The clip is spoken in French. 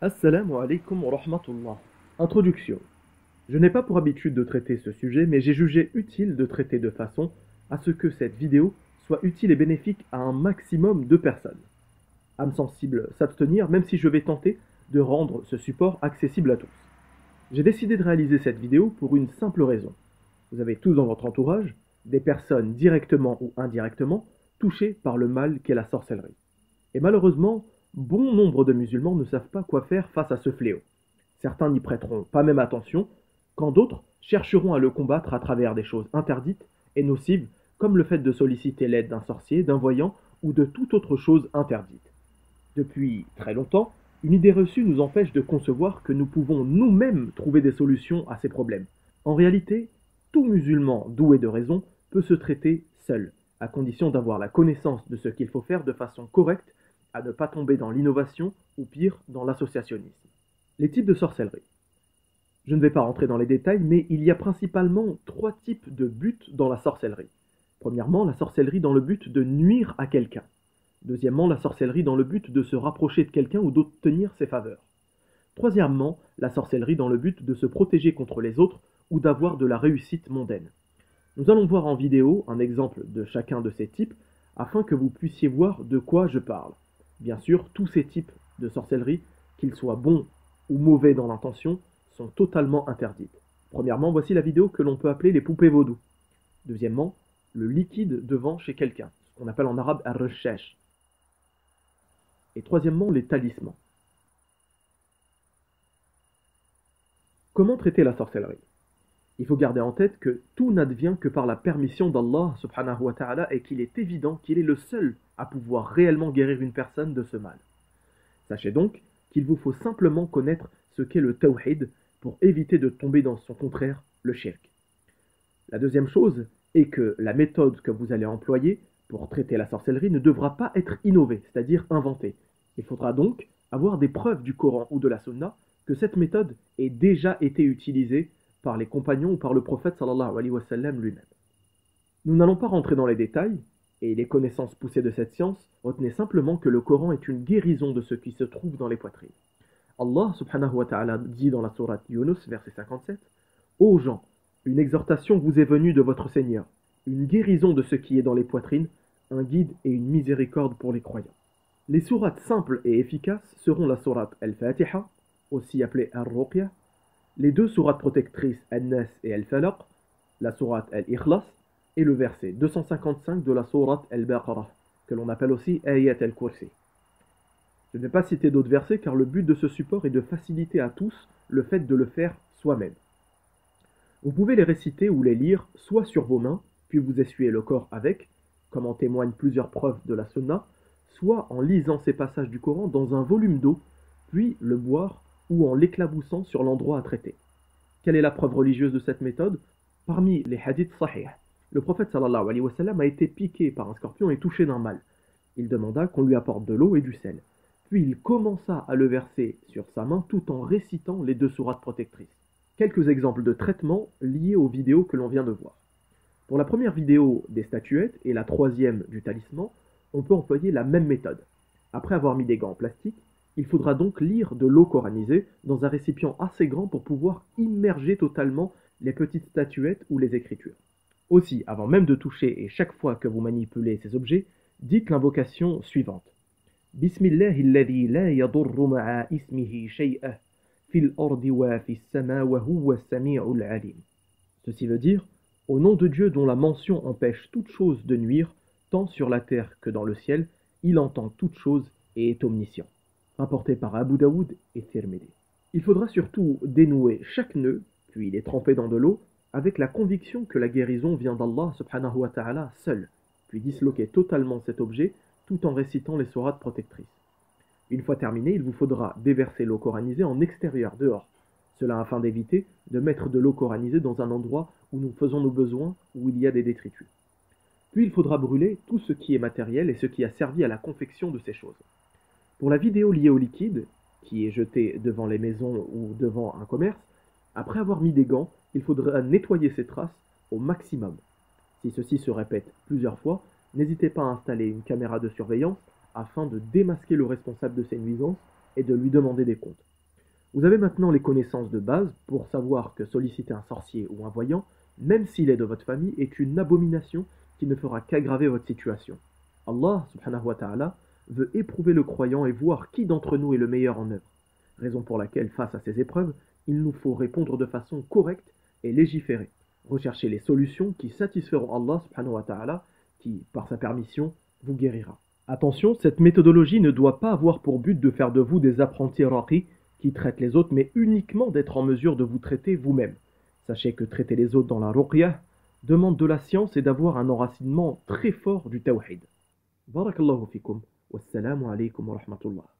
Assalamu alaikum wa rahmatullah. Introduction. Je n'ai pas pour habitude de traiter ce sujet, mais j'ai jugé utile de traiter de façon à ce que cette vidéo soit utile et bénéfique à un maximum de personnes. Âme sensible s'abstenir, même si je vais tenter de rendre ce support accessible à tous. J'ai décidé de réaliser cette vidéo pour une simple raison. Vous avez tous dans votre entourage des personnes directement ou indirectement touchées par le mal qu'est la sorcellerie. Et malheureusement, bon nombre de musulmans ne savent pas quoi faire face à ce fléau. Certains n'y prêteront pas même attention, quand d'autres chercheront à le combattre à travers des choses interdites et nocives, comme le fait de solliciter l'aide d'un sorcier, d'un voyant ou de toute autre chose interdite. Depuis très longtemps, une idée reçue nous empêche de concevoir que nous pouvons nous-mêmes trouver des solutions à ces problèmes. En réalité, tout musulman doué de raison peut se traiter seul, à condition d'avoir la connaissance de ce qu'il faut faire de façon correcte, à ne pas tomber dans l'innovation ou pire dans l'associationnisme. Les types de sorcellerie. Je ne vais pas rentrer dans les détails, mais il y a principalement 3 types de buts dans la sorcellerie. Premièrement, la sorcellerie dans le but de nuire à quelqu'un. Deuxièmement, la sorcellerie dans le but de se rapprocher de quelqu'un ou d'obtenir ses faveurs. Troisièmement, la sorcellerie dans le but de se protéger contre les autres ou d'avoir de la réussite mondaine. Nous allons voir en vidéo un exemple de chacun de ces types afin que vous puissiez voir de quoi je parle. Bien sûr, tous ces types de sorcellerie, qu'ils soient bons ou mauvais dans l'intention, sont totalement interdites. Premièrement, voici la vidéo que l'on peut appeler les poupées vaudou. Deuxièmement, le liquide devant chez quelqu'un, ce qu'on appelle en arabe ar-rashash. Et troisièmement, les talismans. Comment traiter la sorcellerie? Il faut garder en tête que tout n'advient que par la permission d'Allah subhanahu wa ta'ala et qu'il est évident qu'il est le seul à pouvoir réellement guérir une personne de ce mal. Sachez donc qu'il vous faut simplement connaître ce qu'est le tawhid pour éviter de tomber dans son contraire, le shirk. La deuxième chose est que la méthode que vous allez employer pour traiter la sorcellerie ne devra pas être innovée, c'est-à-dire inventée. Il faudra donc avoir des preuves du Coran ou de la Sunna que cette méthode ait déjà été utilisée par les compagnons ou par le prophète sallallahu alayhi wa sallam lui-même. Nous n'allons pas rentrer dans les détails, et les connaissances poussées de cette science, retenez simplement que le Coran est une guérison de ce qui se trouve dans les poitrines. Allah subhanahu wa ta'ala dit dans la sourate Yunus, verset 57, « Ô gens, une exhortation vous est venue de votre Seigneur, une guérison de ce qui est dans les poitrines, un guide et une miséricorde pour les croyants. » Les sourates simples et efficaces seront la sourate Al-Fatiha, aussi appelée Ar-Ruqya, les 2 sourates protectrices An-Nas et Al-Falaq, la sourate Al-Ikhlas et le verset 255 de la sourate Al-Baqarah, que l'on appelle aussi Ayat Al-Kursi. Je ne vais pas citer d'autres versets car le but de ce support est de faciliter à tous le fait de le faire soi-même. Vous pouvez les réciter ou les lire soit sur vos mains, puis vous essuyez le corps avec, comme en témoignent plusieurs preuves de la Sunna, soit en lisant ces passages du Coran dans un volume d'eau, puis le boire ou en l'éclaboussant sur l'endroit à traiter. Quelle est la preuve religieuse de cette méthode? Parmi les hadiths sahih, le prophète sallallahu alayhi wa sallam a été piqué par un scorpion et touché d'un mal. Il demanda qu'on lui apporte de l'eau et du sel. Puis il commença à le verser sur sa main tout en récitant les 2 sourates protectrices. Quelques exemples de traitements liés aux vidéos que l'on vient de voir. Pour la première vidéo des statuettes et la troisième du talisman, on peut employer la même méthode. Après avoir mis des gants en plastique, il faudra donc lire de l'eau coranisée dans un récipient assez grand pour pouvoir immerger totalement les petites statuettes ou les écritures. Aussi, avant même de toucher et chaque fois que vous manipulez ces objets, dites l'invocation suivante. Bismillahilladhi la yadurru ma'a ismihi shay'ah fil ardi wa fis sama wa huwa as-sami'ul 'alim. Ceci veut dire au nom de Dieu dont la mention empêche toute chose de nuire, tant sur la terre que dans le ciel, il entend toute chose et est omniscient. Rapporté par Abu Daoud et Tirmidhi. Il faudra surtout dénouer chaque nœud, puis les tremper dans de l'eau, avec la conviction que la guérison vient d'Allah subhanahu wa ta'ala seul, puis disloquer totalement cet objet tout en récitant les sourates protectrices. Une fois terminé, il vous faudra déverser l'eau coranisée en extérieur, dehors. Cela afin d'éviter de mettre de l'eau coranisée dans un endroit où nous faisons nos besoins, où il y a des détritus. Puis il faudra brûler tout ce qui est matériel et ce qui a servi à la confection de ces choses. Pour la vidéo liée au liquide, qui est jeté devant les maisons ou devant un commerce, après avoir mis des gants, il faudra nettoyer ces traces au maximum. Si ceci se répète plusieurs fois, n'hésitez pas à installer une caméra de surveillance afin de démasquer le responsable de ces nuisances et de lui demander des comptes. Vous avez maintenant les connaissances de base pour savoir que solliciter un sorcier ou un voyant, même s'il est de votre famille, est une abomination qui ne fera qu'aggraver votre situation. Allah subhanahu wa ta'ala veut éprouver le croyant et voir qui d'entre nous est le meilleur en œuvre. Raison pour laquelle, face à ces épreuves, il nous faut répondre de façon correcte et légiférer. Rechercher les solutions qui satisferont Allah subhanahu wa ta'ala, qui, par sa permission, vous guérira. Attention, cette méthodologie ne doit pas avoir pour but de faire de vous des apprentis raqi qui traitent les autres, mais uniquement d'être en mesure de vous traiter vous-même. Sachez que traiter les autres dans la ruqyah demande de la science et d'avoir un enracinement très fort du tawhid. Barakallahu fikum, wassalamu alaykum wa rahmatullah.